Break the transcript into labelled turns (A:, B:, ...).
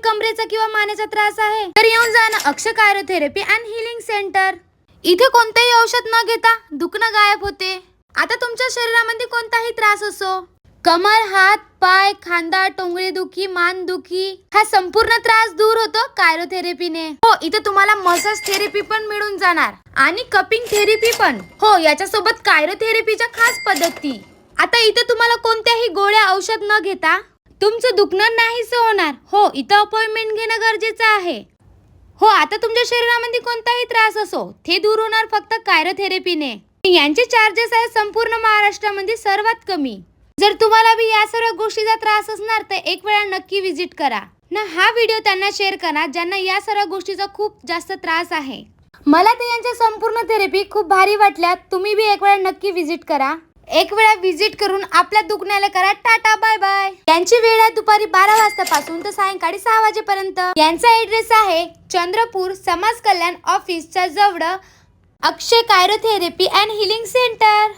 A: कमरेचा किंवा मानेचा त्रास आहे तर येऊन जा ना अक्षय कायरोथेरपी अँड हिलिंग सेंटर. इथे कोणतेही औषध न घेता दुखणं गायब होते. आता तुमच्या शरीरामध्ये कोणताही त्रास असो, कमर, हात, पाय, खांदा, टोंगळी दुखी, मान दुखी, हा संपूर्ण त्रास दूर होतो कायरोथेरपीने. हो, इथे तुम्हाला मसाज थेरपी पण मिळून जाणार आणि कपिंग थेरपी पण. हो, याच्यासोबत कायरोथेरपीच्या खास पद्धती. आता इथे तुम्हाला कोणत्याही गोळ्या औषध न घेता तुमचं दुखणं नाहीस होणार. हो, इथं अपॉइंटमेंट घेणं गरजेचं आहे. हो, आता तुमच्या शरीरामध्ये कोणताही त्रास असो ते दूर होणार फक्त कायरोथेरपीने. यांचे चार्जेस आहे संपूर्ण महाराष्ट्रामध्ये सर्वात कमी. जर तुम्हाला भी या सर्व गोष्टीचा त्रास असणार तर एक वेळा नक्की विजिट करा ना. हा व्हिडिओ त्यांना शेअर करा ज्यांना या सर्व गोष्टीचा खूप जास्त त्रास आहे. मला तर यांच्या संपूर्ण थेरपी खूप भारी वाटल्या. तुम्ही भी एक वेळा नक्की विजिट करा. एक वेळा विजिट करून आपल्या दुखण्याला करा टाटा बाय बाय. यांची वेळ आहे दुपारी 12 वाजतापासून तर सायंकाळी 6 वाजेपर्यंत. यांचा ऍड्रेस आहे चंद्रपूर समाज कल्याण ऑफिसच्या जवळ अक्षय कायरोथेरपी अँड हिलिंग सेंटर.